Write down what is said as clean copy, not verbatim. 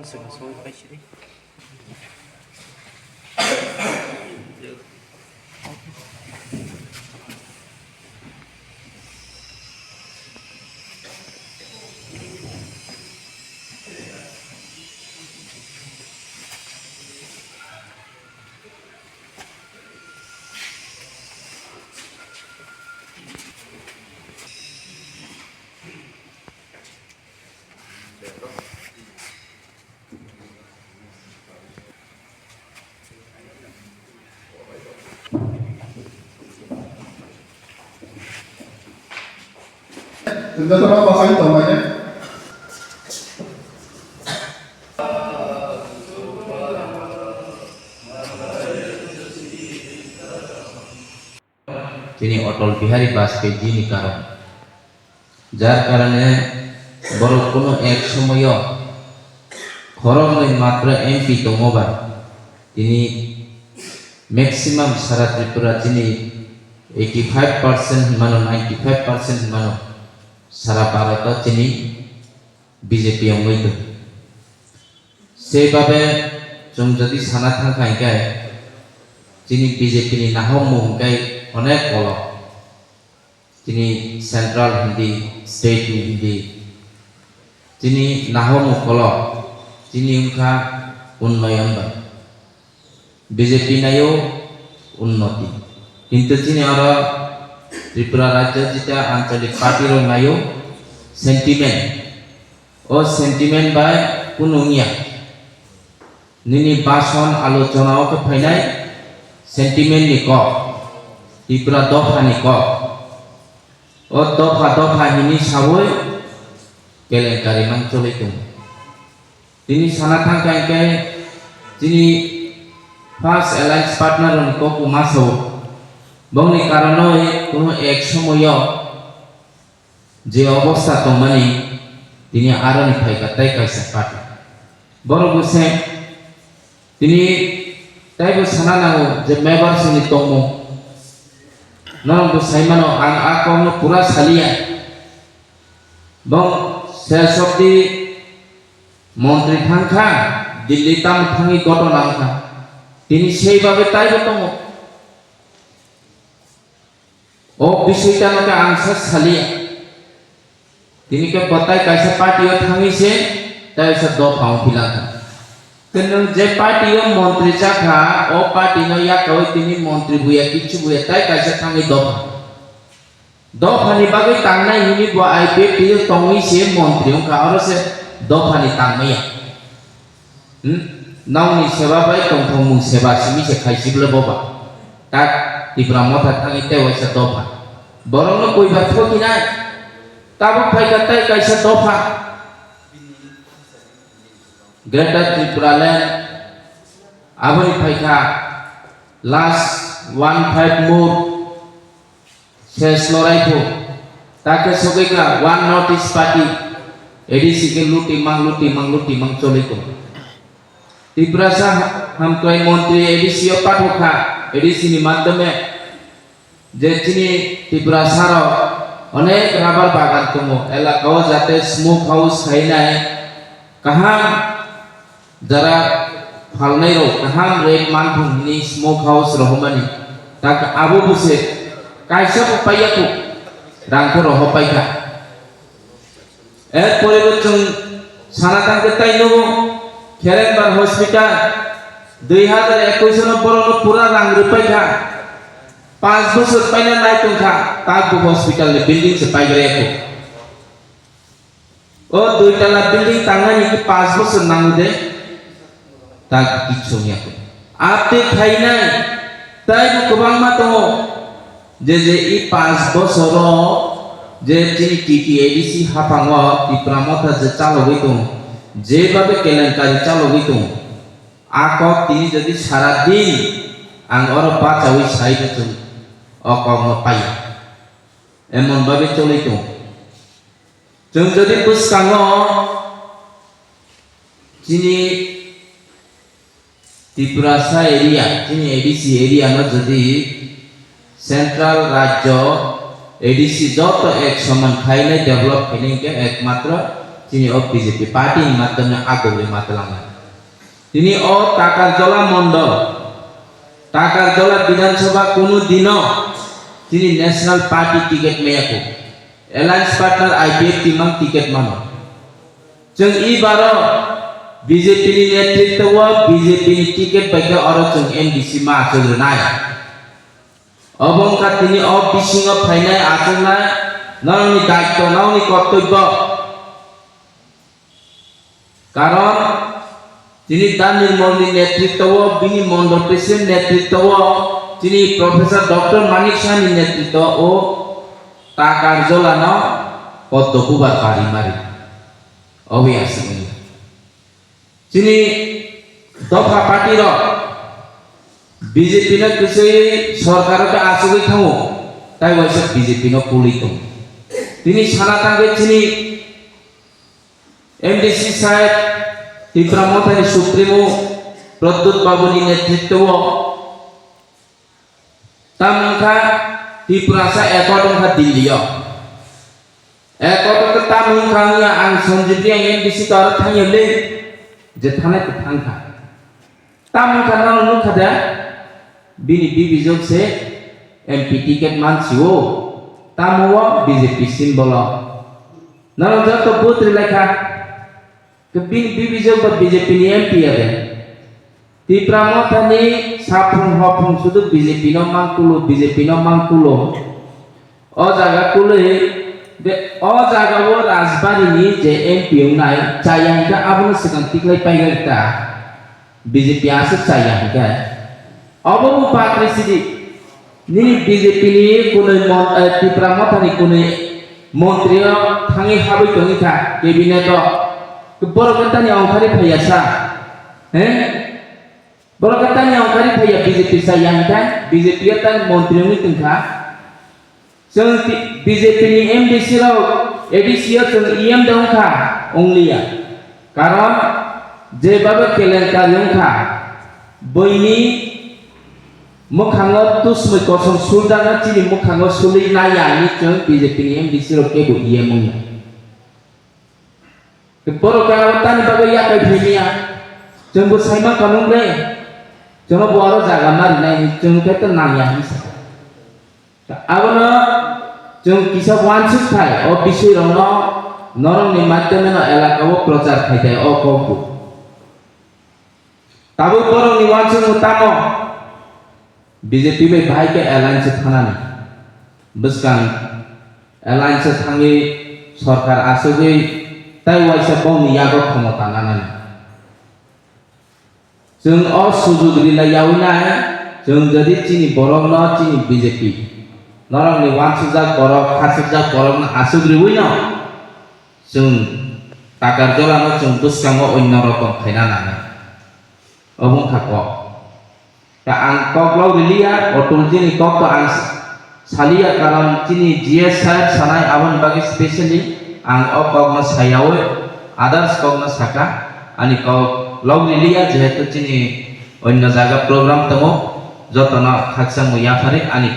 Sudah sampai sini. Sudah berapa kali tambahnya? তিনি অটল বিহারী বাজপেয়ী জি কারণ যার কারণে বড় কোনো এক সময় খরমে মাত্র এমপি দঙবা তিনি ম্যাক্সিমাম সারা ত্রিপুরা তিনি 85% হিমানো 95% হিমানো সারা ভারত তিনি বিজেপি অঙ্গিত সেইভাবে जों যদি সানা থাকায় তিনি বিজেপি नि নাহম মুঙ্গাই অনেক বড় তিনি সেন্ট্রাল হিন্দি স্টেট হিন্দি তিনি নাহম কল তিনি উনকা উন্নয়ন বিজেপি নাইও উন্নতি কিন্তু তিনি আর ত্রিপুরা রাজ্য যেটা আঞ্চলিক পার্টির নাইও সেন্টিমেন্ট ও সেন্টিমেন্ট বাই কুনুনিয়া নিনি ভাষণ আলোচনাও ফাইনাই সেন্টিমেন্ট নি ক ত্রিপুরা দফা নি ক ও দফা দফা হিনি সাবই কেলেঙ্কারি মান চলিত তিনি সানা থাকায় তিনি ফার্স্ট অ্যালায়েন্স পার্টনার ক কুমাসো বংনি কারণে কোনো এক সময় যে অবস্থা দমানি তিনি আরো নিফাই গাতাই কাইসা পার্টি বড় বসে তিনি তাইবো সানা নাও যে মেবার সিনি তমো নরম সাইমানো আং আকমনো পুরা সালিয়া বং শেষ অব্দি মন্ত্রী থাঙ্কা দিল্লি তাম থাঙ্গি ঘটনা তিনি সেইভাবে তাইবো তমো ও বিষয়টা নকে আংসা সালিয়া তিনি কে बताय कैसे पार्टियों थांगी से तैसे दो फाउ फिलाता কিন্তু যে পার্টিও মন্ত্রী চাখা ও পার্টি ন ইয়া কই তিনি মন্ত্রী বুয়া কিছু বুয়া তাই কাইসা থাঙ্গি দফানি বাগে তাংনাই হিনি ব আইপিপি তংই সে মন্ত্রী কা আর সে দফানি তাংমাইয়া নাউনি সেবা বাই তংথং মুং সেবা সিমি সে খাইসিবলে ববা তা ত্রিপুরা মথা থাঙ্গি তে ওইসা দফা বরং কইবা ঠকিনাই তাবো ফাইকা তাই কাইসা দফা Greater Tripura Land Abani Paika last 15 more শেষ লড়াই তো তাকে সবাইকা one north east party ADC के लूटी मांग चले को त्रिपुरा सा हम तो मंत्री एडिसी पाठोखा एडिसी नि माध्यमे যে তিনি ত্রিপুরা সারা অনেক রাবার বাগান দङ এলাকাও যাতে স্মোক হাউস খাইনাय কাহাম যারা ফালনাই রো কাহাম রেড মানফুংনি স্মোক হাউস রহমানি তাক আবু বুসে কাইসা পাইয়াকু রাংখো রহ পাইকা এর পরিবর্তন সানা তাকে তাই নব খেরেনবার হসপিটাল 2021 সন বরণ পুরা রাং রুপাইকা 5 বছর পাইনা নাই তংখা তাক হসপিটাল বিল্ডিং সে পাইগরে একো ও দুইতলা বিল্ডিং তাঙ্গানি 5 বছর নাঙ্গু দে তা কিছু নিয়াকো আপনি খাই নাই তাই গোবাং মা দङ যে ই 5 বছর যে তিনি টিটি এডিসি হাফাङ ত্রিপুরা মথা যে চালগই দङ যেভাবে কেলেঙ্কারি চালগই দङ আক তিনি যদি সারা দিন আং অর বাঁচাওই সাইবে চলি অকম পাই এমন ভাবে চলিত जों যদি বুঝকাङो যিনি ত্রিপুরা সা এরিয়া যিনি এডিসি এরিয়া ন যদি সেন্ট্রাল রাজ্য এডিসি যত এক সমান খাইলে ডেভেলপ খাইলে একমাত্র তিনি ও বিজেপি পার্টির মাধ্যমে আগলে মাতলাঙ্গা তিনি ও টাকার জলা মন্ডল টাকার জলা বিধানসভা কোনো দিনও তিনি national party ticket Miyako alliance partner IPF টিমাं টিकेट मानो जों इबारो बीजेपी नि नेतृत्व बीजेपी नि टिकेट बायखे अरो जों एनडीसी मा आचोरनाय अबंका तिनि अ बिसिंग फायनाय आचोरनाय नावनि दायित्व नावनि कर्तव्य कारण तिनि दान निर्मलनि नेतृत्व बिनि मंडल प्रेसिडेंट नेतृत्व तिनि प्रोफेसर डॉक्टर मानिक शाहनि नेतृत्व ओ टाकार जलानो पद्मकुमार पारिमारि अबे आसिगोन तिनि दफा पार्टीर बीजेपी न किसी सरकार के आसुगै थाङो ताइ वाइसा बीजेपी न पुलि दं तिनि साना थांगे तिनि एमडीसी साहेब त्रिपुरा मथानि सुप्रीमो प्रद्युत बाबुनि नेतृत्व तामंखा त्रिपुरा सा एकदंखा दिल्लीयाव एकदंखा तामंखानिया आं संजितनि एमडीसी का थाङोलै जे थानाय थांखा तामंखा नाव नुखादा बिनि बिबिजों से एमपी टिकेट मानसिओ तामोआ बीजेपी सिम्बल नाव जत पुत्र लेखा के बिनि बिबिजों बा बीजेपी नि एमपी आरे त्रिपुरा मथानि साफुं हफुं सुदु बीजेपी न मांकुलो बीजेपी न मांकुलो अ जागा कुलै बे अ जागाव राजबारिनि जे एमपी उनाय चायांगा आबुन सिगां तिक्लाय पाइगरता बीजेपी आसो चायांगा अबो पात्रिसिदि नि बीजेपी नि कुनै त्रिपुरा मथानि कुनै मन्त्रि थाङै हाबै दंइथा केबिनेट बरगतानि अंखारि फैयासा हे बरगतानि अंखारि फैया बीजेपी चायांगा बीजेपी तान मन्त्रि नि तंखा जों बीजेपी नि एमडीसी राव एडीसी जों ईएम दंखा अंलिया कारण जेबाबो केलेंकार दंखा बैनि मोखाङाव तुसमै कसम सुलदाना तिनि मोखाङाव सुलै नायानि जों बीजेपी नि एमडीसी राव केबो ईएम मोन बरकाव तानि बागै याकै फैमिया जोंबो साइमा कानुंले जों बरो जागा मारिनाय जों केत नाया हिसा आबनो जों किसा वानसुक थाय अ बिसय रंनो नरंनि माध्यमे न एलाकाव प्रचार खायथाय अ कबु ताबो बरंनि वानसुक मुतामो बीजेपी बे भाई के एलायंस थानानि बसकां एलायंस थाङै सरकार आसुगै ताइ वाइसा गावनि यागो क्षमता नानानि जों अ सुजुगरि लायावनाय जों जदि तिनि बरं न तिनि बीजेपी नरंनि वानसुजाक बरक खासुजाक बरक आसुग्रिवै न जों टाकार जलानो जों बुसकाङो अन्य रकम खायना नाङो अबं थाको ता आं ककलाव रिलिया अटलजिनि कक आं सालिया कारण तिनि जीएस साहेब सानाय आबन बागै स्पेशली आं अ ककनो सायावै आदार्स ककनो साका आनि ककलाव रिलिया जेहेतु तिनि अन्य जागा प्रोग्राम दङ जतना खाकसां याफारि आनि